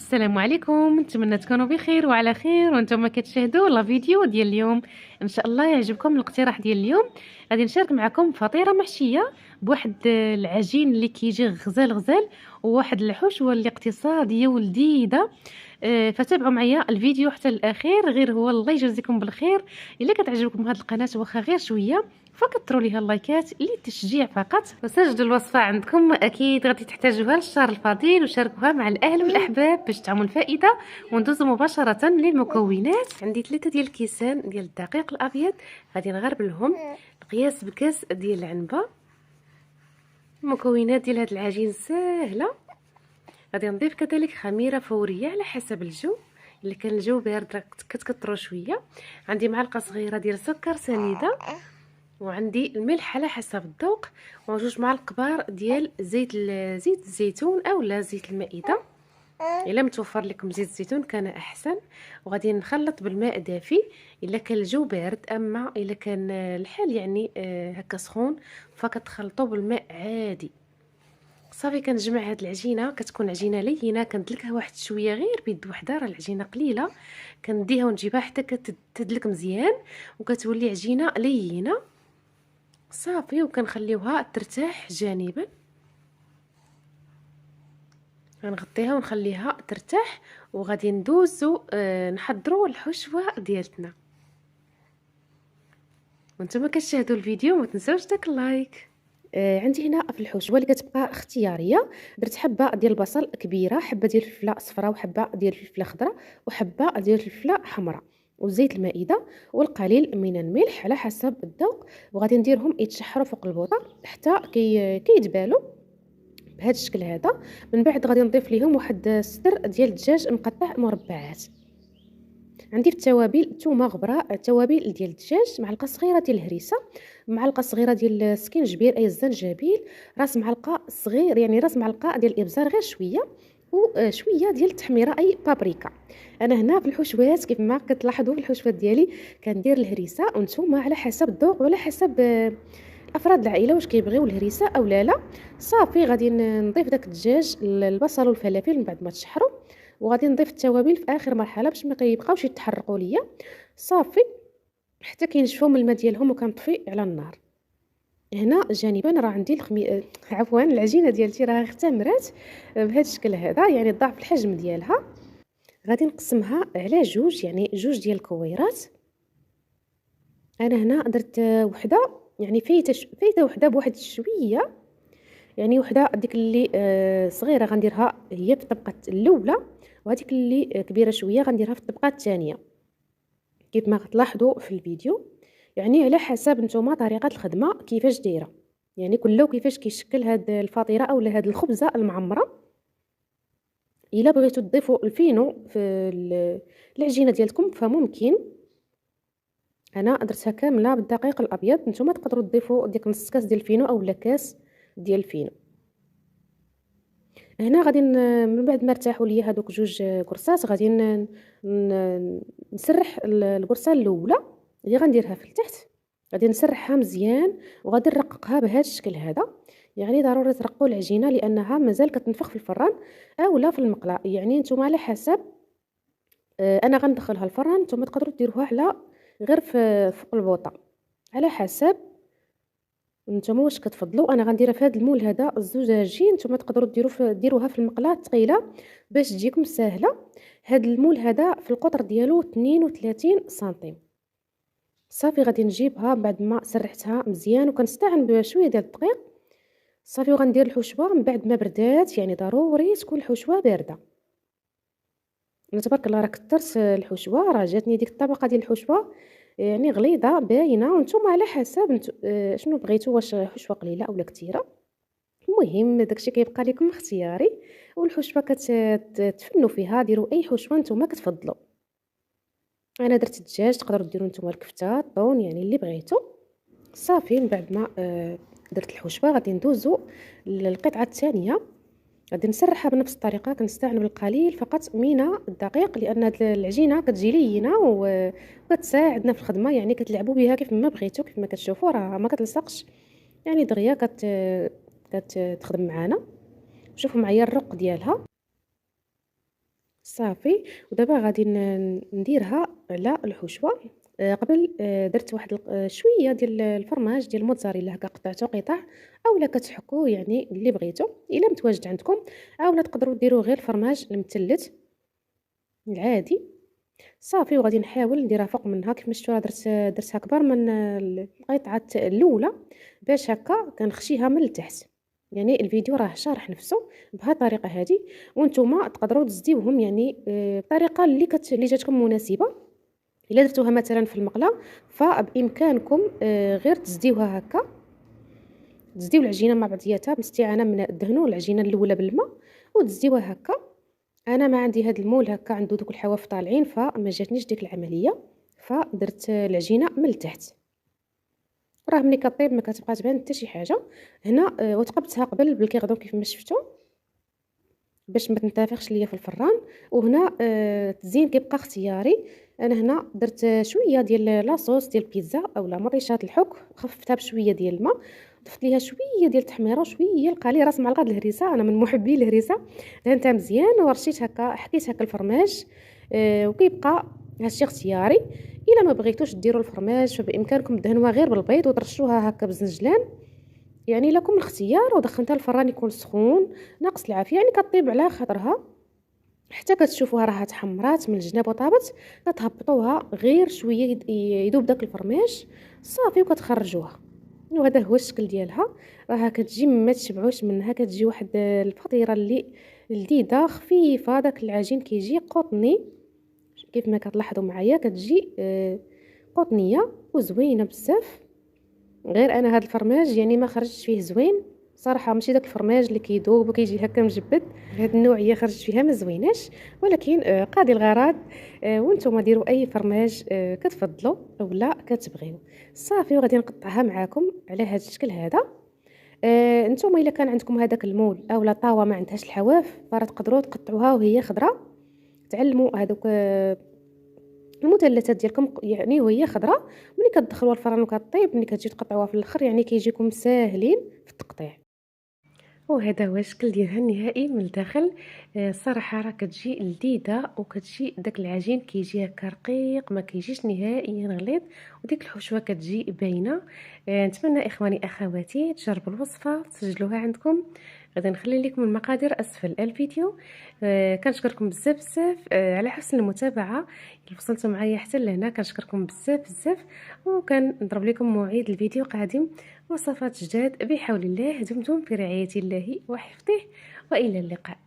السلام عليكم، نتمنى تكونوا بخير وعلى خير وانتم كتشاهدوا لا فيديو ديال اليوم. ان شاء الله يعجبكم الاقتراح ديال اليوم. غادي نشارك معكم فطيره محشيه بواحد العجين اللي كيجي غزال غزال، وواحد الحشوه اللي اقتصاديه ولذيذه. فتابعوا معايا الفيديو حتى الاخير، غير هو الله يجازيكم بالخير. الا كتعجبكم هذه القناه واخا غير شويه فكثروا ليها اللايكات للتشجيع فقط، وسجلوا الوصفه عندكم، اكيد غادي تحتاجوها للشهر الفضيل، وشاركوها مع الاهل والاحباب باش تعموا الفائده. وندوزو مباشره للمكونات. عندي 3 ديال الكيسان ديال الدقيق الابيض، غادي نغربلهم القياس بكاس ديال العنبه. المكونات ديال هذا العجين ساهله. غادي نضيف كذلك خميره فوريه على حسب الجو، الا كان الجو بارد راه كتكثروا شويه. عندي معلقه صغيره ديال سكر سنيده، وعندي الملح على حسب الذوق، وجوج معالق كبار ديال زيت الزيتون اولا زيت المائده. الا متوفر لكم زيت الزيتون كان احسن. وغادي نخلط بالماء دافي الا كان الجو بارد، اما الا كان الحال يعني هكا سخون فكتخلطوا بالماء عادي. صافي كنجمع هاد العجينه، كتكون عجينه لينه، كندلكها واحد شويه غير بيد وحده، راه العجينه قليله. كنديها ونجيبها حتى كتدلك مزيان وكتولي عجينه لينه صافي. وكنخليوها ترتاح جانبا، غنغطيها ونخليها ترتاح. وغادي ندوزو نحضروا الحشوه ديالتنا. وانتم كتشاهدوا الفيديو ما تنساوش داك اللايك. عندي هنا في الحشوه اللي كتبقى اختياريه، درت حبه ديال البصل كبيره، حبه ديال الفلفله صفراء، وحبه ديال الفلفله خضراء، وحبه ديال الفلفله حمراء، وزيت المائده، والقليل من الملح على حسب الذوق. وغادي نديرهم يتشحروا فوق البوطه حتى كيدبالوا بهذا الشكل هذا. من بعد غادي نضيف ليهم واحد الصدر ديال الدجاج مقطع مربعات. عندي في التوابل الثومه غبره، التوابل ديال الدجاج، معلقه صغيره ديال الهريسه، معلقه صغيره ديال السكينجبير اي الزنجبيل، راس معلقه صغير يعني راس معلقه ديال الابزار غير شويه، وشويه ديال التحميره اي بابريكا. انا هنا في الحشوات كيف ما كتلاحظوا في الحشوات ديالي كندير الهريسه وانتم على حسب الذوق وعلى حسب افراد العائله واش كيبغيو الهريسه او لا. صافي غادي نضيف داك الدجاج، البصل والفلافل من بعد ما تشحروا، وغادي نضيف التوابل في اخر مرحله باش ما يبقاوش يتحرقوا ليا. صافي حتى كينشفوا من الماء ديالهم وكنطفي على النار. هنا جانبا راه عندي عفوا العجينه ديالتي راه اختمرات بهذا الشكل هذا، يعني ضاعف الحجم ديالها. غادي نقسمها على جوج، يعني جوج ديال الكويرات. انا هنا درت وحده، يعني فايته وحده بواحد شويه، يعني وحده ديك اللي صغيره غنديرها هي في الطبقه الاولى، وهذيك اللي كبيره شويه غنديرها في الطبقه الثانيه كيف ما غتلاحظوا في الفيديو. يعني على حسب نتوما طريقه الخدمه كيفاش دايره، يعني كله كيفاش كيشكل هاد الفطيره اولا هاد الخبزه المعمره. الا بغيتو تضيفوا الفينو في العجينه ديالكم فممكن. انا درتها كامله بالدقيق الابيض، نتوما تقدروا تضيفوا ديك نص كاس ديال الفينو اولا كاس ديال الفينو. هنا غادي من بعد ما ارتاحوا ليا هذوك جوج كرصات غادي نسرح الكرصه الاولى اللي غنديرها في التحت، غادي نسرحها مزيان وغادي نرققها بهذا الشكل هذا. يعني ضروري ترقوا العجينه لانها مازال كتنفخ في الفران اولا في المقله، يعني نتوما على حسب. انا غندخلها الفران، نتوما تقدروا ديروها على غير في فوق البوطه على حسب نتوما واش كتفضلوا. انا غنديرها في هذا المول هذا الزجاجي، نتوما تقدروا ديروها في المقله الثقيله باش تجيكم ساهله. هذا المول هذا في القطر ديالو 32 سنتيم. صافي غادي نجيبها بعد ما سرحتها مزيان وكنستعن بشويه ديال الدقيق. صافي وغندير الحشوه من بعد ما بردات، يعني ضروري تكون الحشوه بارده. انا تبارك الله راه كثرت الحشوه، راه جاتني ديك الطبقه ديال الحشوه يعني غليظه باينه، وانتم على حسب شنو بغيتوا، واش حشوه قليله اولا كثيره. المهم داكشي كيبقى لكم اختياري. والحشوه كتفنوا فيها، ديروا اي حشوه نتوما كتفضلوا. انا درت الدجاج، تقدروا ديروا نتوما الكفته الطون يعني اللي بغيتوا. صافي من بعد ما درت الحشوه غادي ندوزو للقطعه الثانيه. غادي نسرحها بنفس الطريقه، كنستعمل بالقليل فقط من الدقيق لان هاد العجينه كتجي لينه وكتساعدنا في الخدمه، يعني كتلعبوا بها كيف ما بغيتوا. كيف ما كتشوفوا راه ما كتلصقش، يعني دغيا كتخدم معانا. شوفوا معايا الرق ديالها. صافي. ودابا غادي نديرها على الحشوه. قبل درت واحد شويه ديال الفرماج ديال الموتزاريلا، هكا قطعته قطع، اولا كتحكوا يعني اللي بغيتو الا متواجد عندكم، اولا تقدروا ديروا غير الفرماج المثلث العادي. صافي. وغادي نحاول نديرها فوق منها كيف ما شفتوا، راه درتها كبر من القطعه الاولى باش هكا كنخشيها من التحت. يعني الفيديو راه شارح نفسه بهذه الطريقه هذه، وانتم تقدروا تزديوهم يعني بطريقه اللي جاتكم مناسبه. الا درتوها مثلا في المقله فبامكانكم غير تزديوها هكا، تزديو العجينه مع بعضياتها بالاستعانه من دهنوا العجينه الاولى بالماء وتزديوها هكا. انا ما عندي هذا المول هكا عنده دوك الحواف طالعين فما جاتنيش ديك العمليه، فدرت العجينه من التحت. راه ملي كطيب ما كتبقى تبان حتى شي حاجه. هنا وتقبتها قبل بالكيغدون كيف ما شفتوا باش ما تنتفخش ليا في الفران. وهنا التزيين كيبقى اختياري. انا هنا درت شويه ديال لاصوص ديال البيتزا اولا مطيشات الحك، خففتها بشويه ديال الماء، ضفت ليها شويه ديال التحميره وشويه لقالي راس معلقه الهريسه، انا من محبي الهريسه. دهنتها مزيان ورشيت هكا، حكيت هكا الفرماج. وكيبقى هادشي اختياري. الا ما بغيتوش ديروا الفرماج فبامكانكم دهنوها غير بالبيض وترشوها هكا بالزنجلان، يعني لكم الاختيار. ودخلتها الفران يكون سخون ناقص العافيه، يعني كطيب على خاطرها حتى كتشوفوها راها تحمرات من الجناب وطابت. كتهبطوها غير شويه يذوب داك الفرماج صافي وكتخرجوها. وهذا هو الشكل ديالها. راها كتجي ما تشبعوش منها، كتجي واحد الفطيره اللي لذيذه خفيفه. داك العجين كيجي قطني كيف ما كتلاحظوا معايا، كتجي قطنيه وزوينه بزاف. غير انا هذا الفرماج يعني ما خرجش فيه زوين صراحه، ماشي داك الفرماج اللي كيذوب وكيجي هكا مجبد. هاد النوعيه خرجت فيها ما زويناش، ولكن قاضي الغرض. وانتم ديروا اي فرماج كتفضلوا اولا كتبغيو. صافي. وغادي نقطعها معاكم على هذا الشكل هذا. نتوما الا كان عندكم هذاك المول اولا طاوه ما عندهاش الحواف فراه تقدروا تقطعوها وهي خضراء. تعلموا هذوك المثلثات ديالكم يعني وهي خضراء، ملي كتدخلوها الفران وكطيب ملي كتجي تقطعوها في الاخر يعني كيجيكم ساهلين في التقطيع. وهذا هو الشكل ديالها النهائي من الداخل. الصراحه راه كتجي لذيذه، وكتجي داك العجين كيجي هكا رقيق ما كيجيش نهائيا غليظ، وديك الحشوه كتجي باينه. نتمنى اخواني اخواتي تجربوا الوصفه وتسجلوها عندكم. غادي نخلي لكم المقادير اسفل الفيديو. كنشكركم بزاف بزاف على حسن المتابعه. اللي وصلتوا معايا حتى لهنا كنشكركم بزاف بزاف، وكنضرب لكم موعد الفيديو قادم وصفات جداد بحول الله. دمتم في رعايه الله وحفظه، والى اللقاء.